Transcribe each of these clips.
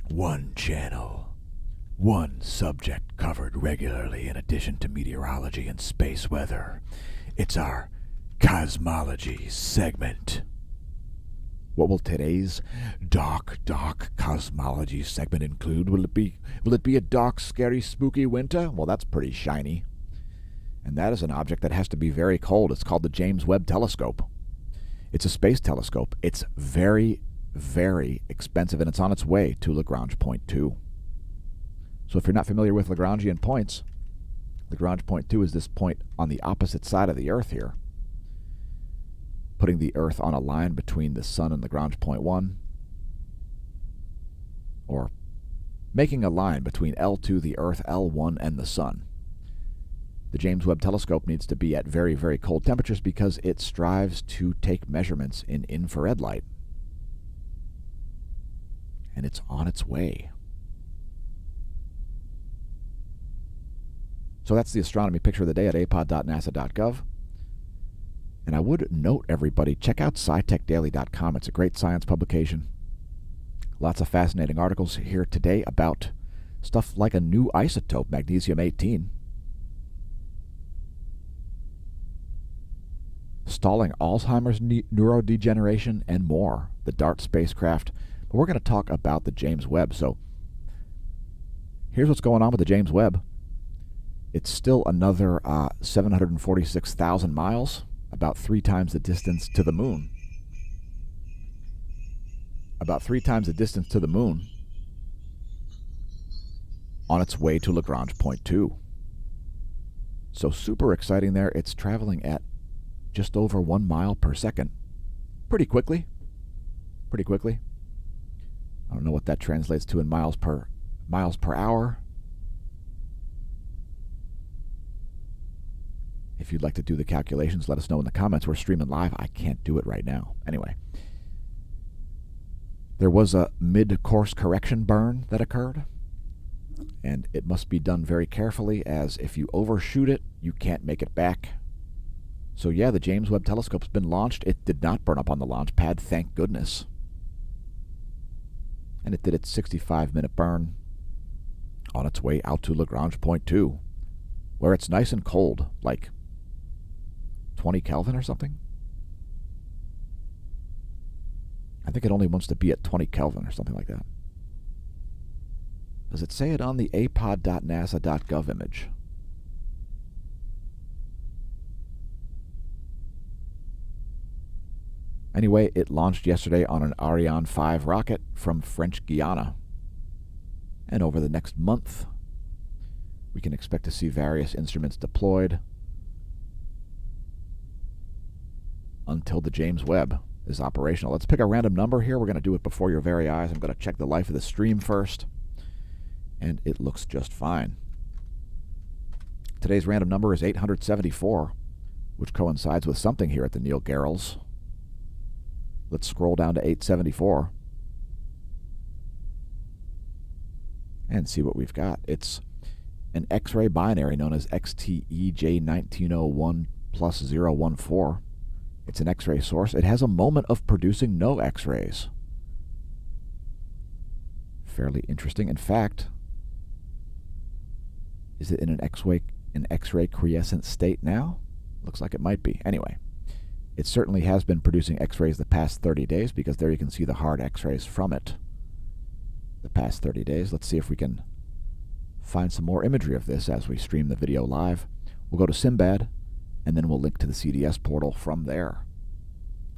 One channel, one subject covered regularly in addition to meteorology and space weather. It's our cosmology segment. What will today's dark cosmology segment include? Will it be a dark, scary, spooky winter? Well, that's pretty shiny. And that is an object that has to be very cold. It's called the James Webb Telescope. It's a space telescope. It's very, very expensive, and it's on its way to Lagrange point 2. So if you're not familiar with Lagrangian points, Lagrange point 2 is this point on the opposite side of the Earth here, putting the Earth on a line between the Sun and Lagrange point 1, or making a line between L2, the Earth, L1, and the Sun. The James Webb Telescope needs to be at very, very cold temperatures because it strives to take measurements in infrared light. And it's on its way. So that's the astronomy picture of the day at apod.nasa.gov. And I would note, everybody, check out scitechdaily.com. It's a great science publication. Lots of fascinating articles here today about stuff like a new isotope, magnesium-18, stalling Alzheimer's neurodegeneration, and more. The DART spacecraft. But we're going to talk about the James Webb. So here's what's going on with the James Webb. It's still another 746,000 miles, about 3 times the distance to the moon. About 3 times the distance to the moon, on its way to Lagrange point 2. So super exciting there. It's traveling at just over 1 mile per second. Pretty quickly. Pretty quickly. I don't know what that translates to in miles per hour. If you'd like to do the calculations, let us know in the comments. We're streaming live. I can't do it right now. Anyway, there was a mid-course correction burn that occurred, and it must be done very carefully, as if you overshoot it, you can't make it back. So yeah, the James Webb Telescope's been launched. It did not burn up on the launch pad, thank goodness. And it did its 65-minute burn on its way out to Lagrange point 2, where it's nice and cold, like 20 Kelvin or something. I think it only wants to be at 20 Kelvin or something like that. Does it say it on the apod.nasa.gov image? Anyway, it launched yesterday on an Ariane 5 rocket from French Guiana. And over the next month, we can expect to see various instruments deployed until the James Webb is operational. Let's pick a random number here. We're going to do it before your very eyes. I'm going to check the life of the stream first, and it looks just fine. Today's random number is 874, which coincides with something here at the Neil Gehrels. Let's scroll down to 874 and see what we've got. It's an X-ray binary known as XTEJ1901 plus 014. It's an X-ray source. It has a moment of producing no X-rays. Fairly interesting. In fact, is it in an X-ray quiescent state now? Looks like it might be. Anyway, it certainly has been producing X-rays the past 30 days, because there you can see the hard X-rays from it the past 30 days. Let's see if we can find some more imagery of this as we stream the video live. We'll go to Simbad, and then we'll link to the CDS portal from there.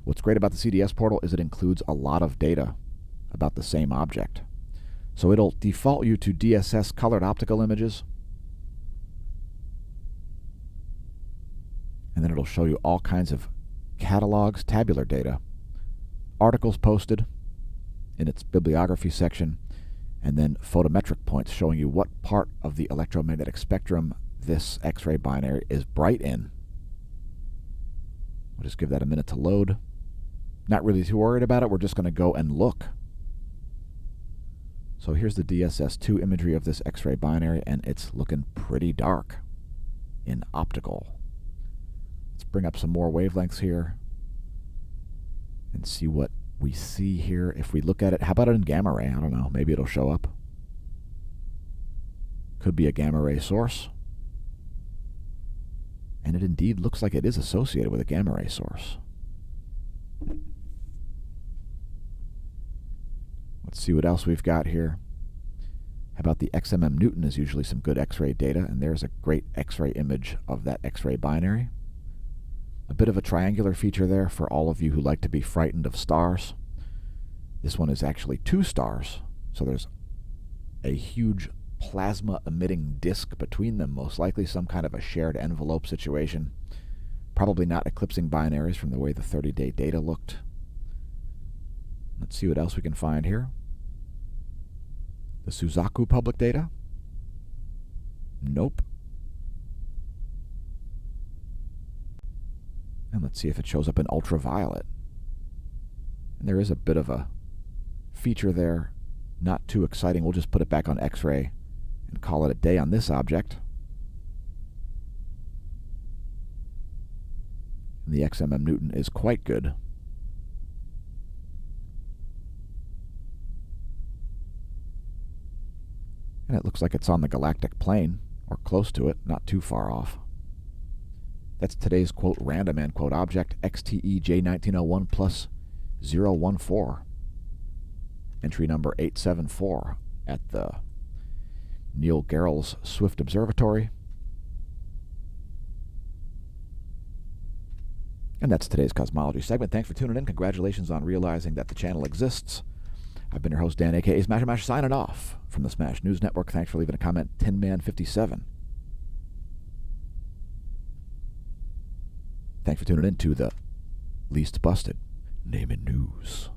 What's great about the CDS portal is it includes a lot of data about the same object. So it'll default you to DSS colored optical images, and then it'll show you all kinds of catalogs, tabular data, articles posted in its bibliography section, and then photometric points showing you what part of the electromagnetic spectrum this X-ray binary is bright in. We'll just give that a minute to load. Not really too worried about it. We're just going to go and look. So here's the DSS-2 imagery of this X-ray binary, and it's looking pretty dark in optical. Let's bring up some more wavelengths here and see what we see here, if we look at it, how about it in gamma ray? I don't know. Maybe it'll show up. Could be a gamma ray source. And it indeed looks like it is associated with a gamma ray source. Let's see what else we've got here. How about the XMM Newton is usually some good X-ray data, and there's a great X-ray image of that X-ray binary. A bit of a triangular feature there for all of you who like to be frightened of stars. This one is actually 2 stars, so there's a huge plasma-emitting disk between them, most likely some kind of a shared envelope situation. Probably not eclipsing binaries from the way the 30-day data looked. Let's see what else we can find here. The Suzaku public data? Nope. And let's see if it shows up in ultraviolet. And there is a bit of a feature there. Not too exciting. We'll just put it back on X-ray and call it a day on this object. And the XMM Newton is quite good. And it looks like it's on the galactic plane, or close to it, not too far off. That's today's, quote, random, end quote, object, XTEJ1901 plus 014. Entry number 874 at the Neil Gehrels Swift Observatory. And that's today's Cosmology segment. Thanks for tuning in. Congratulations on realizing that the channel exists. I've been your host, Dan, a.k.a. smAsho, signing off from the Smash News Network. Thanks for leaving a comment, TinMan57. Thanks for tuning in to the least busted Name It News.